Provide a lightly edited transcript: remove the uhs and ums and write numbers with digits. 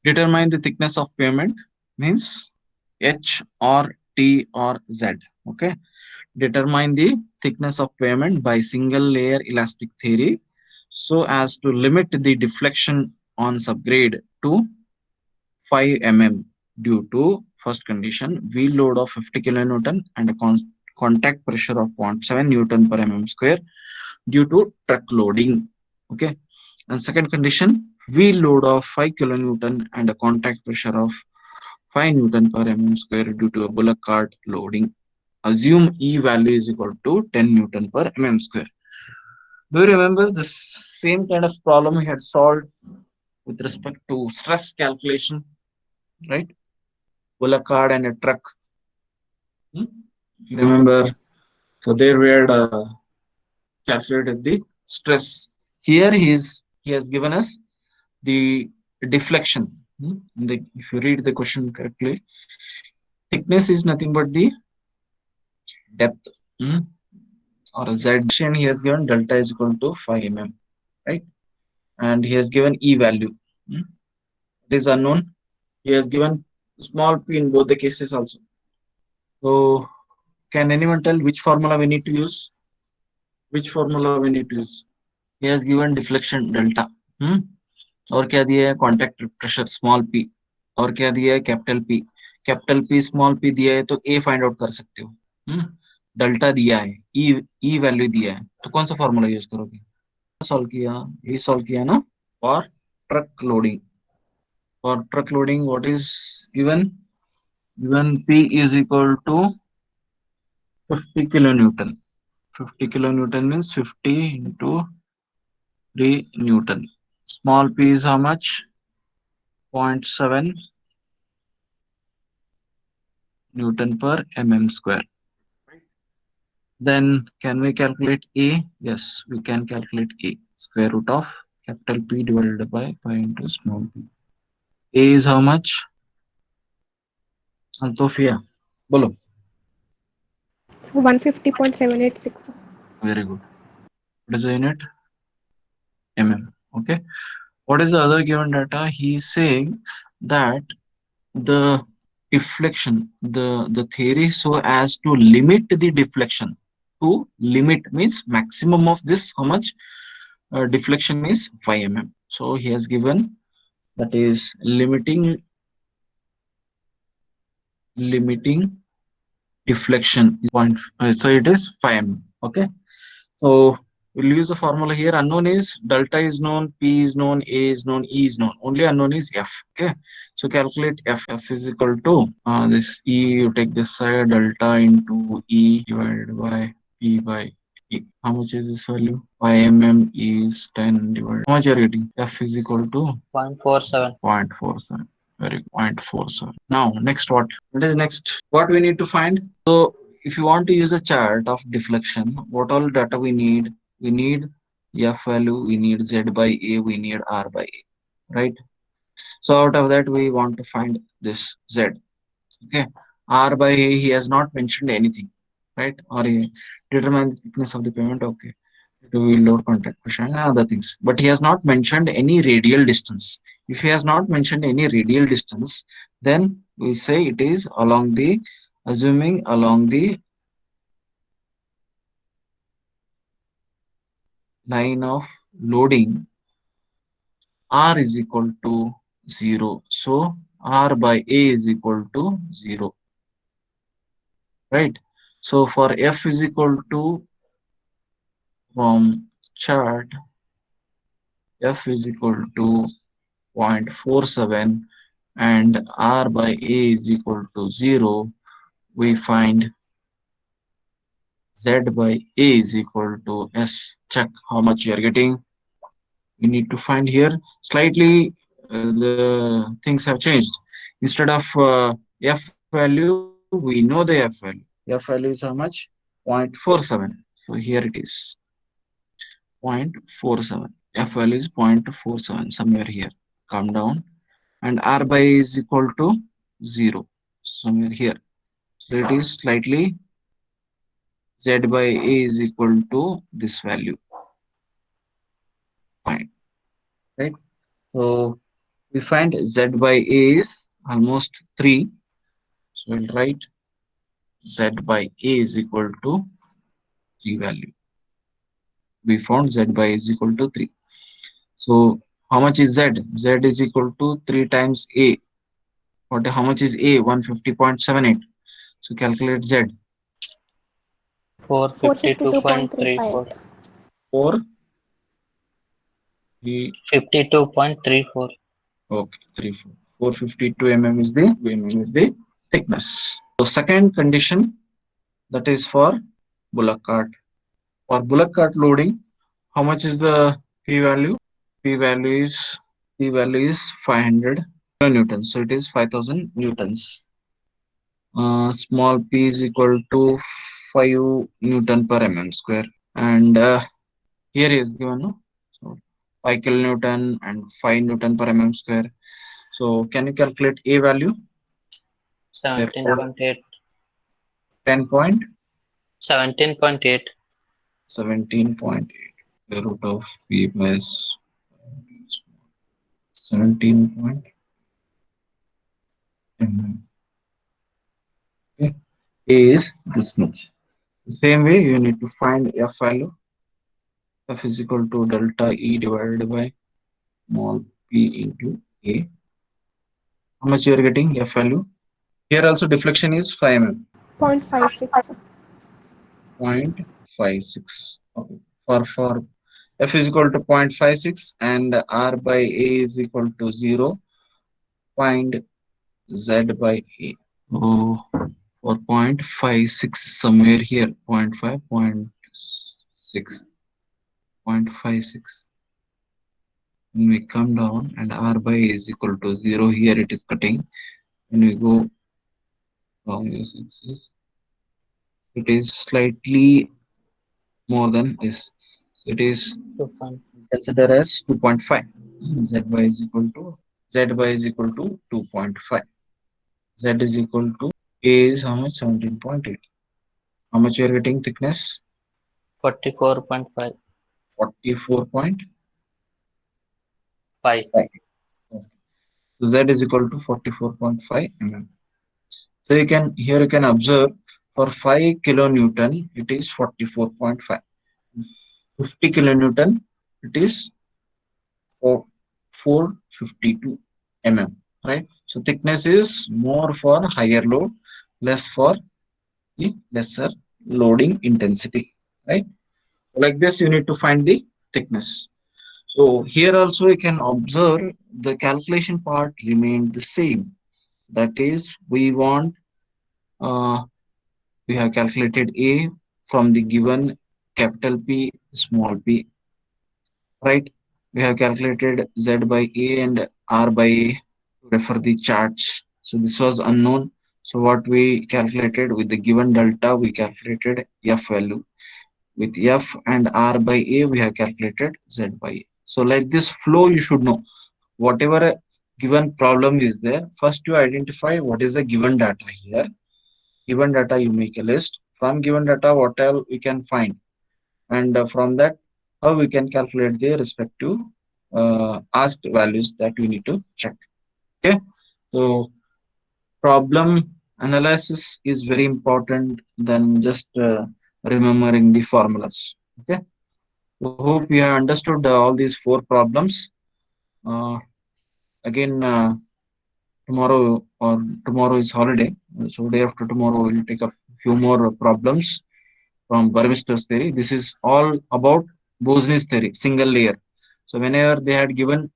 Determine the thickness of pavement means H or T or Z. Okay. Determine the thickness of pavement by single layer elastic theory so as to limit the deflection on subgrade to 5 mm due to first condition wheel load of 50 kilonewton and a contact pressure of 0.7 newton per mm square due to truck loading. Okay. And second condition, wheel load of 5 kilonewton and a contact pressure of 5 newton per mm square due to a bullock cart loading. Assume E value is equal to 10 newton per mm square. Do you remember the same kind of problem we had solved with respect to stress calculation, right? Bullock cart and a truck. Hmm? Remember, so there we had calculated the stress. Here he has given us the deflection. If you read the question correctly, thickness is nothing but the depth, hmm, or z. And he has given delta is equal to 5 mm, right? And he has given e value. It is unknown. He has given small p in both the cases also. So can anyone tell which formula we need to use? Which formula we need to use? He has given deflection delta. hmm? और क्या दिया है contact pressure small P और क्या दिया है capital P small P दिया है तो ए फाइंड आउट कर सकते हो डेल्टा दिया है ई वैल्यू दिया है तो कौन सा फॉर्मूला यूज करोगे सॉल्व किया ना for truck loading what is given given P is equal to 50 kilonewton 50 kilonewton means 50 into 3 newton small p is how much 0.7 newton per mm square. Then can we calculate A? Yes, we can calculate A. Square root of capital P divided by 5 into small p. A is how much? Antofia. Bolo. So 150.786. Very good. What is the unit? Mm. Okay. What is the other given data? He is saying that the deflection, the theory so as to limit the deflection. To limit means maximum of this, how much deflection is 5 mm. So he has given that is limiting deflection is point so it is 5 mm. Okay, so we'll use the formula here. Unknown is delta is known, p is known, a is known, e is known. Only unknown is f. Okay, so calculate f is equal to this e, you take this side, delta into e divided by p by e. How much is this value? 5 mm is 10 divided. How much you are getting? F is equal to 0.47. 0.47. Very good. 0.47. Now, next what? What is next? What we need to find? So, if you want to use a chart of deflection, what all data we need? We need F value, we need Z by A, we need R by A, right? So, out of that, we want to find this Z. Okay. R by A, he has not mentioned anything, right? Or he determine the thickness of the pavement. Okay, wheel load contact pressure and other things, but he has not mentioned any radial distance. If he has not mentioned any radial distance, then we say it is along the, assuming along the line of loading, r is equal to 0. So r by a is equal to 0, right? So for f is equal to, from chart, f is equal to 0.47 and r by a is equal to 0, we find z by a is equal to s. Check how much you are getting. We need to find here slightly the things have changed. Instead of f value, we know the f value. F value is how much? 0.47. So here it is 0.47. F value is 0.47 somewhere here. Come down. And r by is equal to 0 somewhere here. So it is slightly z by a is equal to this value. Fine, right? So We find Z by A is almost 3. So we'll write Z by A is equal to 3 value. We found Z by A is equal to 3. So how much is Z? Z is equal to 3 times A. How much is A? 150.78. So calculate Z. 452.358. 4 3 52.34. okay 3 452 mm is the thickness. So second condition, that is for bullock cart. For bullock cart loading, how much is the P value? P value is P value is 500 kilonewtons. So it is 5000 newtons. Small p is equal to 5 Newton per mm square. And here is given, no? So 5 kilonewton and 5 Newton per mm square. So can you calculate A value? Therefore, 17.8. 10 point 17.8. 17.8. The root of P plus 17 mm. Okay. A is this much. The same way, you need to find F value. F is equal to delta E divided by small p into A. How much you are getting F value? Here also deflection is 5 mm. 0.56. 0.56. Okay. For F is equal to 0.56 and R by A is equal to 0. Find Z by A. Oh, for 0.56 somewhere here. 0.5, 0.6, 0.56. When we come down and R by A is equal to 0, here it is cutting. When we go down this axis, it is slightly more than this. It is 2. considered as 2.5. Zy is equal to Zy is equal to 2.5. Z is equal to A is how much? 17.8. How much you are getting thickness? 44.5. 44.5. 5. So Z is equal to 44.5 mm. So you can here you can observe for 5 kilonewton it is 44.5. 50 kilonewton it is 452 mm, right? So thickness is more for higher load, less for the lesser loading intensity, right? Like this, you need to find the thickness. So here also you can observe the calculation part remained the same. That is, uh, we have calculated A from the given capital P, small p, right? We have calculated Z by A and R by A to refer the charts. So this was unknown. So what we calculated with the given delta, we calculated F value. With F and R by A, we have calculated Z by A. So like this flow, you should know. Whatever a given problem is there, first you identify what is the given data here. Given data, you make a list. From given data, what else we can find. And from that, how we can calculate the respective asked values that we need to check. Okay. So problem analysis is very important than just remembering the formulas. Okay. So hope you have understood all these four problems. Uh, again, tomorrow or tomorrow is holiday, so day after tomorrow we'll take up few more problems from Burmister's theory. This is all about Bosni's theory, single layer. So whenever they had given